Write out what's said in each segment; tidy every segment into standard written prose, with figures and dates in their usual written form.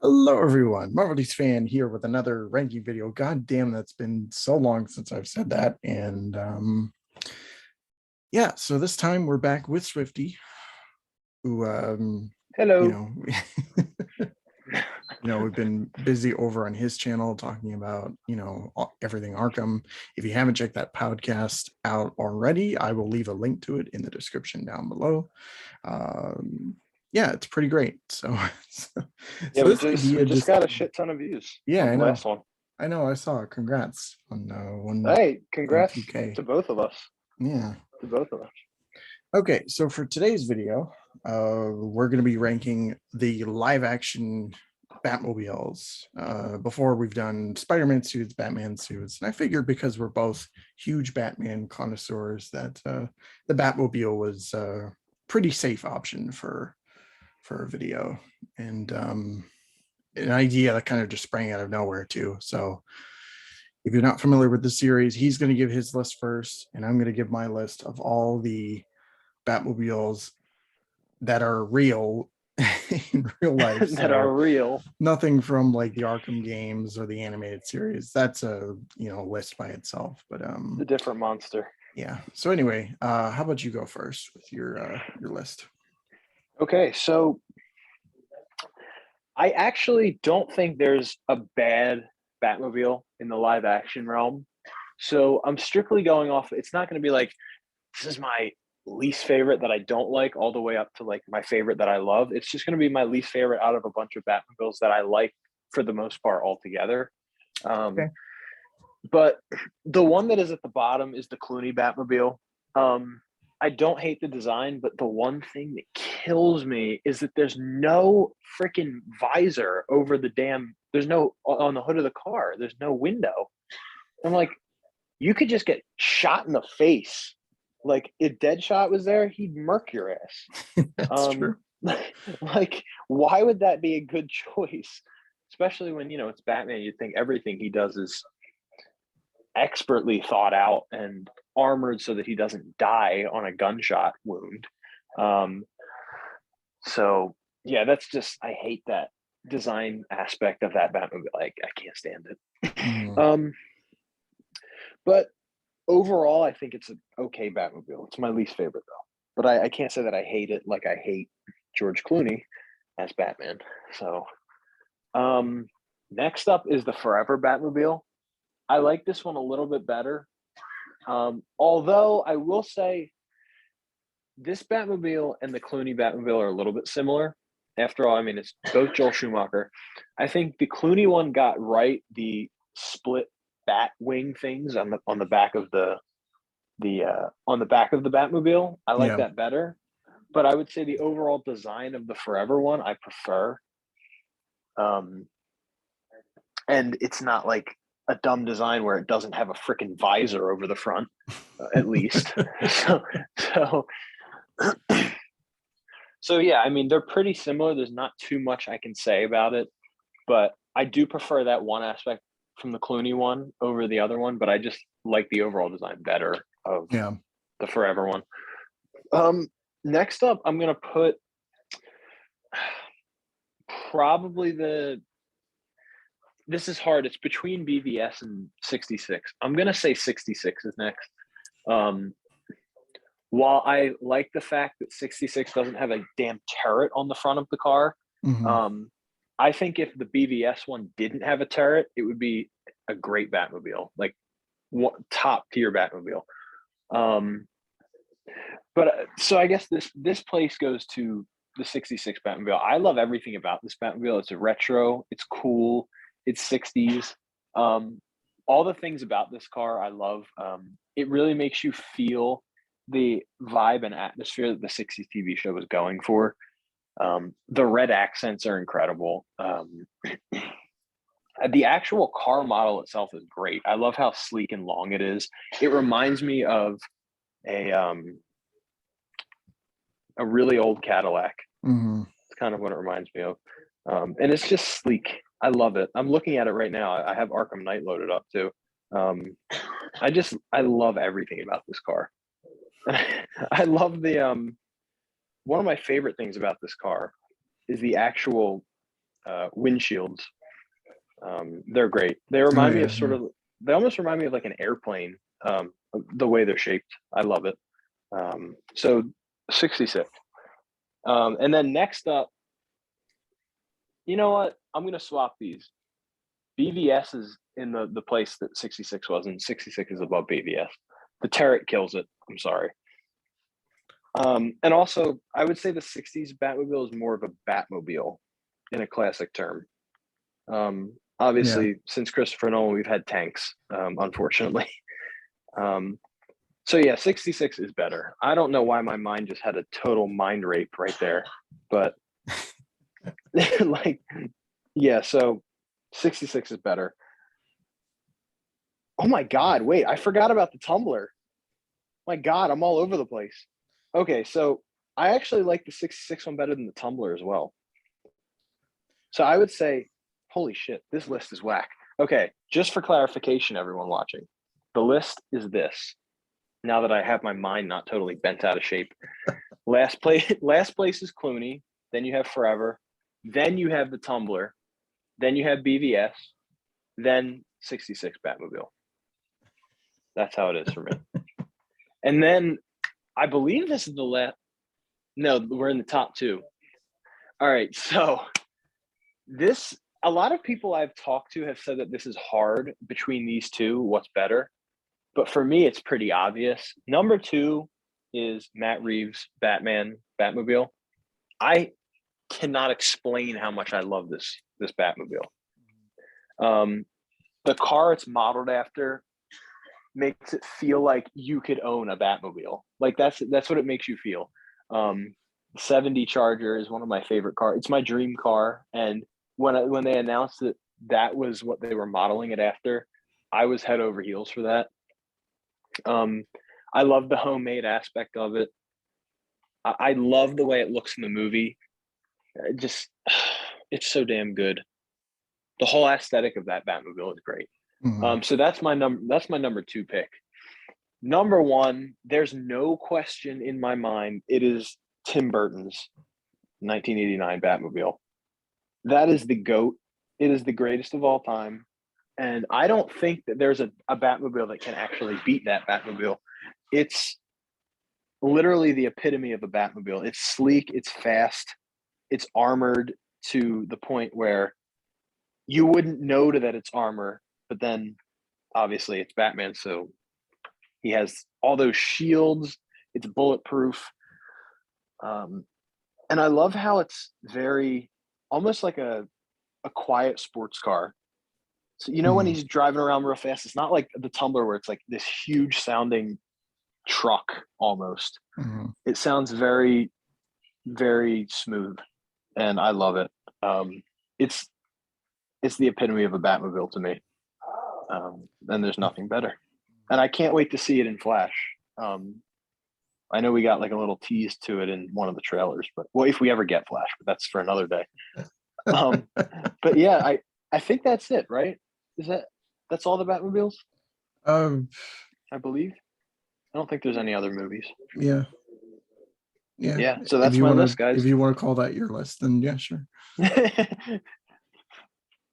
Hello everyone, Marvel's fan here with another ranking video. God damn, that's been so long since I've said that. And yeah, so this time we're back with Swfte, who Hello. We've been busy over on his channel talking about, everything Arkham. If you haven't checked that podcast out already, I will leave a link to it in the description down below. Yeah, it's pretty great. So Yeah, we just got a shit ton of views. Yeah, on I the know. last one. I know. I saw it. Congrats on Hey, congrats 1.2K. to both of us. Yeah. To both of us. Okay, so for today's video, we're going to be ranking the live-action Batmobiles. Before we've done Spider-Man suits, Batman suits, and I figured because we're both huge Batman connoisseurs that the Batmobile was a pretty safe option for a video, and an idea that kind of just sprang out of nowhere too. So if you're not familiar with the series, he's going to give his list first, and I'm going to give my list of all the Batmobiles that are real in real life. That are real. Nothing from like the Arkham games or the animated series. That's a list by itself. But a different monster. Yeah. So anyway, how about you go first with your list? Okay, so I actually don't think there's a bad Batmobile in the live action realm. So I'm strictly going off. It's not going to be like, this is my least favorite that I don't like all the way up to like my favorite that I love. It's just going to be my least favorite out of a bunch of Batmobiles that I like for the most part altogether. Okay. But the one that is at the bottom is the Clooney Batmobile. I don't hate the design, but the one thing that kills me is that there's no freaking visor over there's no on the hood of the car. There's no window. I'm like, you could just get shot in the face. Like if Deadshot was there, he'd murk your ass. That's true. Like, why would that be a good choice? Especially when, it's Batman, you'd think everything he does is expertly thought out and armored so that he doesn't die on a gunshot wound. So yeah, that's just, I hate that design aspect of that Batmobile. I can't stand it. But overall, I think it's an okay Batmobile. It's my least favorite though. But I can't say that I hate it like I hate George Clooney as Batman. So next up is the Forever Batmobile. I like this one a little bit better. Although I will say this Batmobile and the Clooney Batmobile are a little bit similar. After all, I mean, it's both Joel Schumacher. I think the Clooney one got right the split bat wing things on the back of the Batmobile. I like that better. But I would say the overall design of the Forever one I prefer. And it's not like a dumb design where it doesn't have a freaking visor over the front, at least. So yeah, I mean, they're pretty similar. There's not too much I can say about it, but I do prefer that one aspect from the Clooney one over the other one, but I just like the overall design better of the Forever one. Next up, I'm going to put probably this is hard. It's between BVS and 66. I'm going to say 66 is next. While I like the fact that 66 doesn't have a damn turret on the front of the car, I think if the BVS one didn't have a turret, it would be a great Batmobile, like top tier Batmobile. But so I guess this place goes to the 66 Batmobile. I love everything about this Batmobile. It's a retro. It's cool. It's 60s. All the things about this car I love. It really makes you feel the vibe and atmosphere that the 60s TV show was going for. The red accents are incredible. The actual car model itself is great. I love how sleek and long it is. It reminds me of a really old Cadillac. It's kind of what it reminds me of. And it's just sleek. I love it. I'm looking at it right now. I have Arkham Knight loaded up too. I love everything about this car. I love the one of my favorite things about this car is the actual windshields. They're great. They remind me yeah, of they almost remind me of like an airplane, the way they're shaped. I love it. So 66. And then next up, you know what? I'm going to swap these. BVS is in the place that 66 was, and 66 is above BVS. The turret kills it. I'm sorry. And also, I would say the 60s Batmobile is more of a Batmobile in a classic term. Obviously, since Christopher Nolan, we've had tanks, unfortunately. So yeah, 66 is better. I don't know why my mind just had a total mind rape right there, but like, yeah, so 66 is better. Oh my God, wait, I forgot about the tumbler. My God, I'm all over the place. Okay, so I actually like the 66 one better than the tumbler as well. So I would say, holy shit, this list is whack. Okay, just for clarification, everyone watching, the list is this. Now that I have my mind not totally bent out of shape. Last place is Clooney, then you have Forever, then you have the Tumbler, then you have BVS, then 66 Batmobile. That's how it is for me. And then I believe this is the last. No, we're in the top two. All right, so a lot of people I've talked to have said that this is hard between these two, what's better. But for me, it's pretty obvious. Number 2 is Matt Reeves' Batmobile. I cannot explain how much I love this Batmobile. The car it's modeled after makes it feel like you could own a Batmobile. Like that's what it makes you feel. 70 Charger is one of my favorite cars. It's my dream car. And when they announced that was what they were modeling it after, I was head over heels for that. I love the homemade aspect of it. I love the way it looks in the movie. It's so damn good. The whole aesthetic of that Batmobile is great. Mm-hmm. So that's my number 2 pick. Number 1, there's no question in my mind. It is Tim Burton's 1989 Batmobile. That is the GOAT. It is the greatest of all time. And I don't think that there's a Batmobile that can actually beat that Batmobile. It's literally the epitome of a Batmobile. It's sleek, it's fast, it's armored to the point where you wouldn't know that it's armor, but then obviously it's Batman, so he has all those shields, it's bulletproof. And I love how it's very almost like a quiet sports car. So when he's driving around real fast, it's not like the Tumbler where it's like this huge sounding truck almost. Mm-hmm. It sounds very, very smooth, and I love it. It's the epitome of a Batmobile to me, and there's nothing better. And I can't wait to see it in Flash. I know we got like a little tease to it in one of the trailers, but if we ever get Flash, but that's for another day. But yeah, I think that's it, right? That's all the Batmobiles? I believe. I don't think there's any other movies. Yeah. So that's my list, guys. If you want to call that your list, then yeah, sure.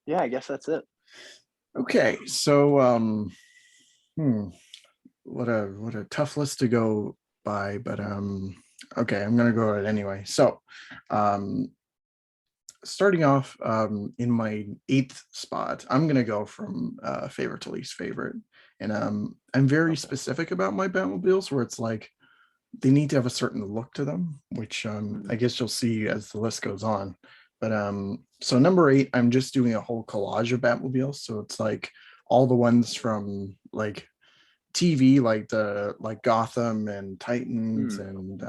Yeah, I guess that's it. Okay, so what a tough list to go by, but okay, I'm gonna go it anyway. So starting off in my 8th spot, I'm gonna go from favorite to least favorite, and I'm very specific about my Batmobiles, where it's like they need to have a certain look to them, which I guess you'll see as the list goes on. But so number 8, I'm just doing a whole collage of Batmobiles, so it's like all the ones from like TV, like Gotham and Titans and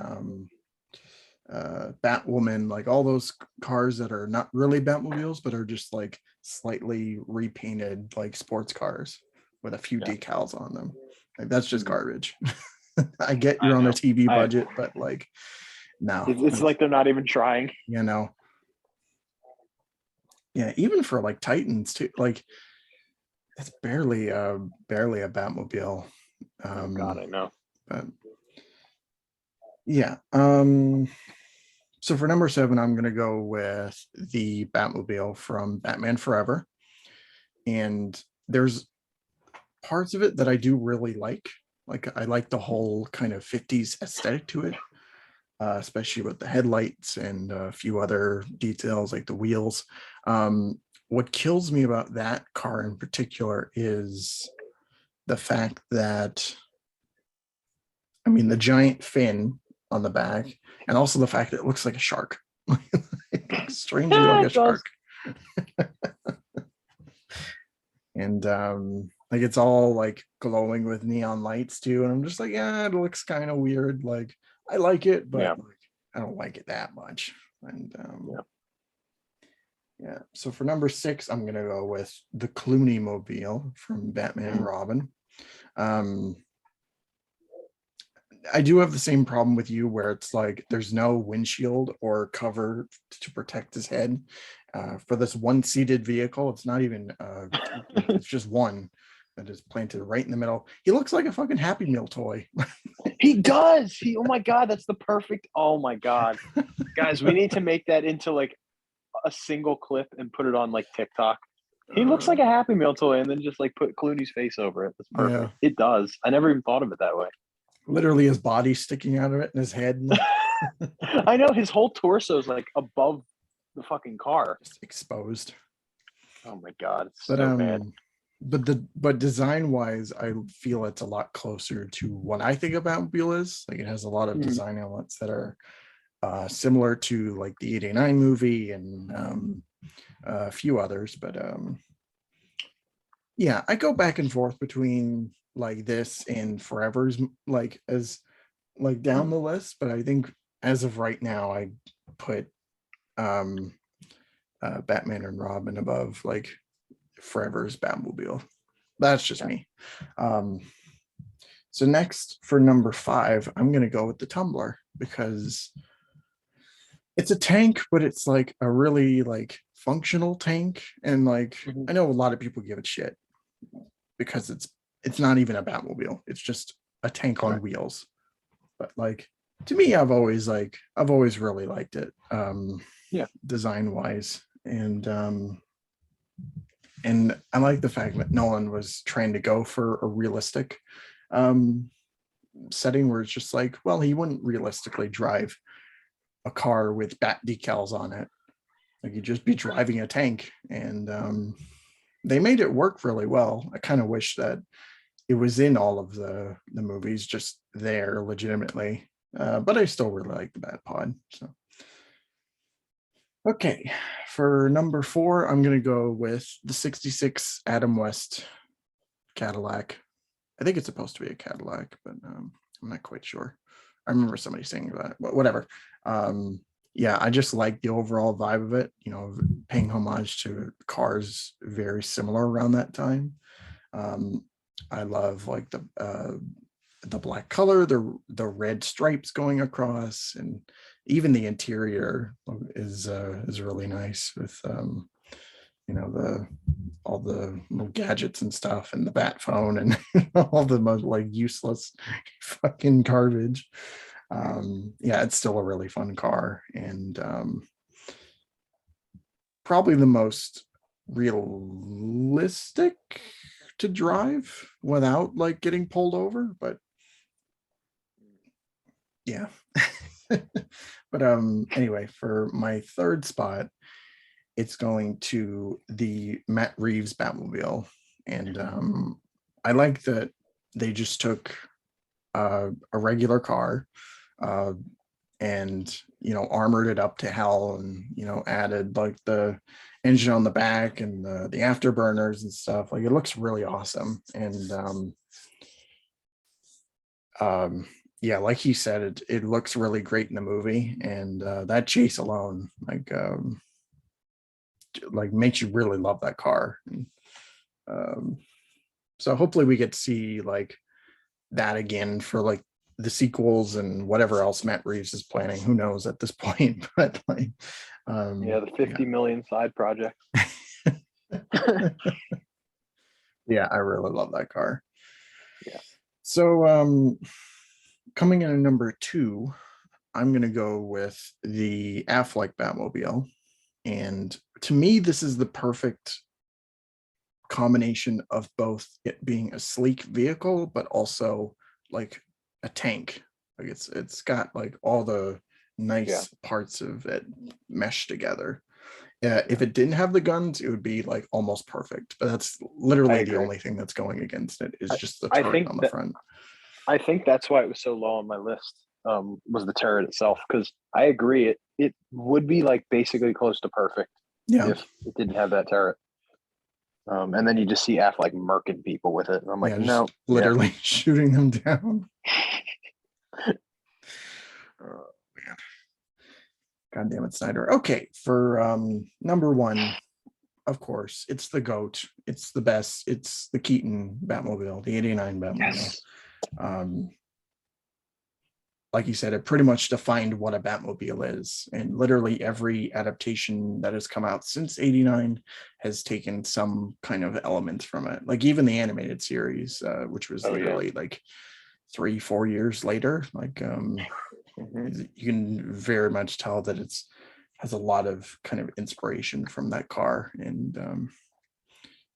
Batwoman, like all those cars that are not really Batmobiles but are just like slightly repainted like sports cars with a few decals on them. Like that's just garbage. I get you're on a TV budget, but like no, it's like they're not even trying. Yeah, even for like Titans too, like it's barely a Batmobile. God, I know. But yeah, So for number 7, I'm going to go with the Batmobile from Batman Forever. And there's parts of it that I do really like. Like I like the whole kind of 50s aesthetic to it, especially with the headlights and a few other details like the wheels. What kills me about that car in particular is the fact that, I mean, the giant fin on the back, and also the fact that it looks like a shark. It looks strangely like a It does. shark. And like it's all like glowing with neon lights too. And I'm just like, yeah, it looks kind of weird. Like I like it, Yeah. but like, I don't like it that much. And yeah. So for number 6, I'm gonna go with the Clooney Mobile from Batman and Robin. Um, I do have the same problem with you where it's like there's no windshield or cover to protect his head. For this one-seated vehicle, it's not even it's just one that is planted right in the middle. He looks like a fucking Happy Meal toy. He does. Oh my God, that's the perfect. Oh my God. Guys, we need to make that into like a single clip and put it on like TikTok. He looks like a Happy Meal toy, and then just like put Clooney's face over it. That's perfect. Yeah, It does. I never even thought of it that way. literally his body sticking out of it and his head I know his whole torso is like above the fucking car. just exposed. Oh my God, it's But so bad. but design wise, I feel it's a lot closer to what I think about Mobile is. Like it has a lot of design elements that are similar to like the 89 movie and a few others. But yeah, I go back and forth between like this and Forever's like as like down the list, but I think as of right now, I put um Batman and Robin above like Forever's Batmobile. That's just me. Um, so next for number 5, I'm gonna go with the Tumbler because it's a tank, but it's like a really like functional tank. And like I know a lot of people give it shit because it's not even a Batmobile. It's just a tank on wheels. But like to me, I've always really liked it. Yeah. Design wise. And I like the fact that Nolan was trying to go for a realistic um setting where it's just like, well, he wouldn't realistically drive a car with bat decals on it. Like you'd just be driving a tank. And they made it work really well. I kind of wish that it was in all of the movies, just there legitimately. But I still really like the Bat Pod. So okay, for number 4, I'm gonna go with the '66 Adam West Cadillac. I think it's supposed to be a Cadillac, but I'm not quite sure. I remember somebody saying that, but whatever. Yeah, I just like the overall vibe of it. You know, paying homage to cars very similar around that time. I love like the black color, the red stripes going across, and even the interior is really nice with you know all the little gadgets and stuff and the bat phone and all the most like useless fucking garbage. Yeah, it's still a really fun car and probably the most realistic to drive without like getting pulled over, but yeah. But anyway, for my 3rd spot, it's going to the Matt Reeves Batmobile. And I like that they just took a regular car and you know armored it up to hell and you know added like the engine on the back and the afterburners and stuff. Like it looks really awesome. And yeah, like he said, it looks really great in the movie. And that chase alone like makes you really love that car. And, so hopefully we get to see like that again for like the sequels and whatever else Matt Reeves is planning. Who knows at this point? But like, Yeah, the 50 million side project. Yeah, I really love that car. Yeah. So coming in at number 2, I'm gonna go with the Affleck Batmobile, and to me, this is the perfect combination of both it being a sleek vehicle, but also like a tank. Like it's got like all the Yeah. nice parts of it meshed together. If it didn't have the guns, it would be like almost perfect. But that's I literally the agree. only thing that's going against it is I, just the I turret think on the that front. I think that's why it was so low on my list. Was the turret itself? Because I agree, it would be like basically close to perfect Yeah, if it didn't have that turret. And then you just see Aff like murking people with it, and I'm like, yeah, no, just yeah, literally shooting them down. Oh man, God damn it, Snyder. Okay, for number one, of course, it's the GOAT. It's the best. It's the Keaton Batmobile, the '89 Batmobile. yes, Um, like you said, it pretty much defined what a Batmobile is. And literally every adaptation that has come out since '89 has taken some kind of elements from it. Like even the animated series, which was oh yeah, literally like 3-4 years later, like hmm you can very much tell that it's has a lot of kind of inspiration from that car. And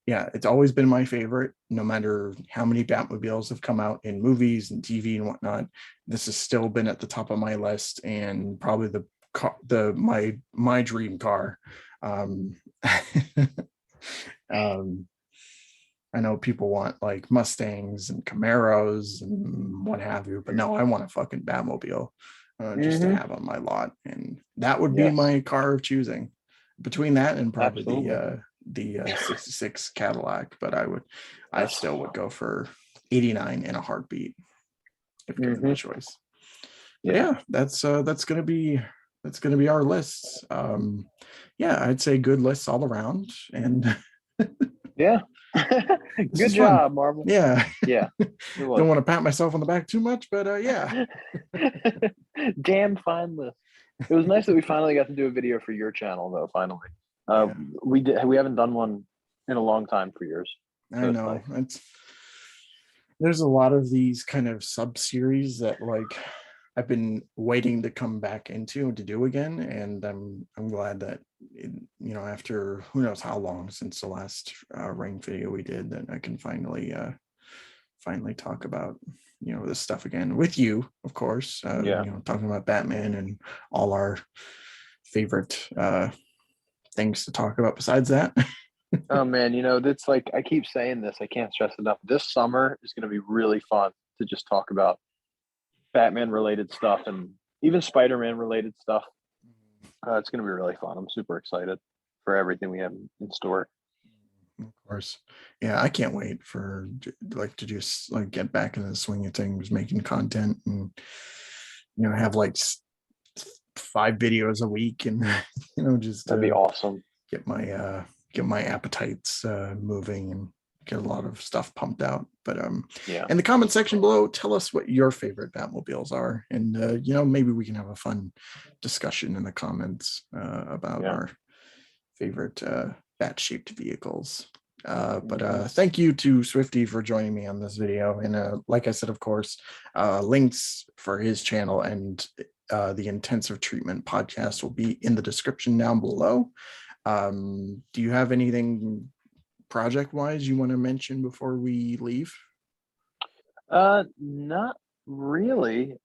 yeah, it's always been my favorite, no matter how many Batmobiles have come out in movies and TV and whatnot. This has still been at the top of my list, and probably the my dream car. Um, um, I know people want like Mustangs and Camaros and what have you, but no, I want a fucking Batmobile just to hmm have on my lot, and that would be yes, my car of choosing. Between that and probably absolutely, the 66 Cadillac, but I yes, still would go for '89 in a heartbeat if given the hmm choice. But yeah, yeah, that's gonna be our lists. Yeah, I'd say good lists all around, and yeah. this Good is fun. job, Marvel. Yeah, Yeah, it don't was. want to pat myself on the back too much, but yeah, Damn fine list. It was nice that we finally got to do a video for your channel, though. Finally, uh, yeah, we haven't done one in a long time for yours, I so it's know. nice. It's there's a lot of these kind of sub series that like I've been waiting to come back into and to do again, and I'm glad that after who knows how long since the last rain video we did, that I can finally talk about this stuff again with you, of course. Yeah. Talking about Batman and all our favorite things to talk about besides that. Oh man, that's like I keep saying this. I can't stress enough. This summer is going to be really fun to just talk about Batman related stuff and even Spider-Man related stuff. It's going to be really fun. I'm super excited for everything we have in store. Of course. Yeah, I can't wait for like to just like get back in the swing of things, making content, and have like 5 videos a week, and just That'd be awesome. get my get my appetites moving and get a lot of stuff pumped out. But Yeah. in the comment section below, tell us what your favorite Batmobiles are, and maybe we can have a fun discussion in the comments about Yeah. our favorite bat-shaped vehicles. But hmm thank you to Swfte for joining me on this video. And like I said, of course, links for his channel and the Intensive Treatment podcast will be in the description down below. Do you have anything project-wise you want to mention before we leave? Not really.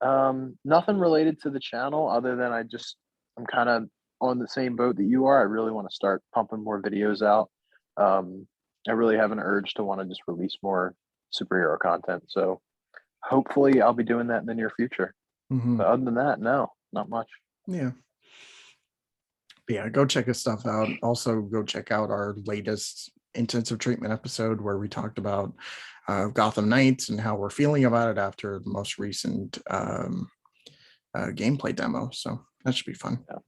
Nothing related to the channel other than I'm kind of on the same boat that you are. I really want to start pumping more videos out. Um, I really have an urge to want to just release more superhero content. So hopefully I'll be doing that in the near future. Mm-hmm. But other than that, no, not much. Yeah. Yeah, go check his stuff out. Also, go check out our latest intensive treatment episode where we talked about Gotham Knights and how we're feeling about it after the most recent gameplay demo. So that should be fun. Yeah.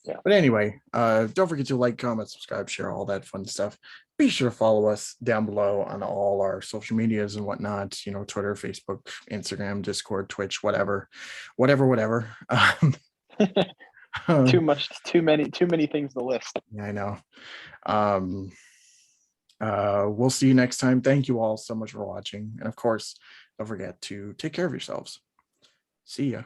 Yeah. But anyway, don't forget to like, comment, subscribe, share, all that fun stuff. Be sure to follow us down below on all our social medias and whatnot, Twitter, Facebook, Instagram, Discord, Twitch, whatever. Too much, too many things to list. Yeah, I know. Um, we'll see you next time. Thank you all so much for watching. And of course, don't forget to take care of yourselves. See ya.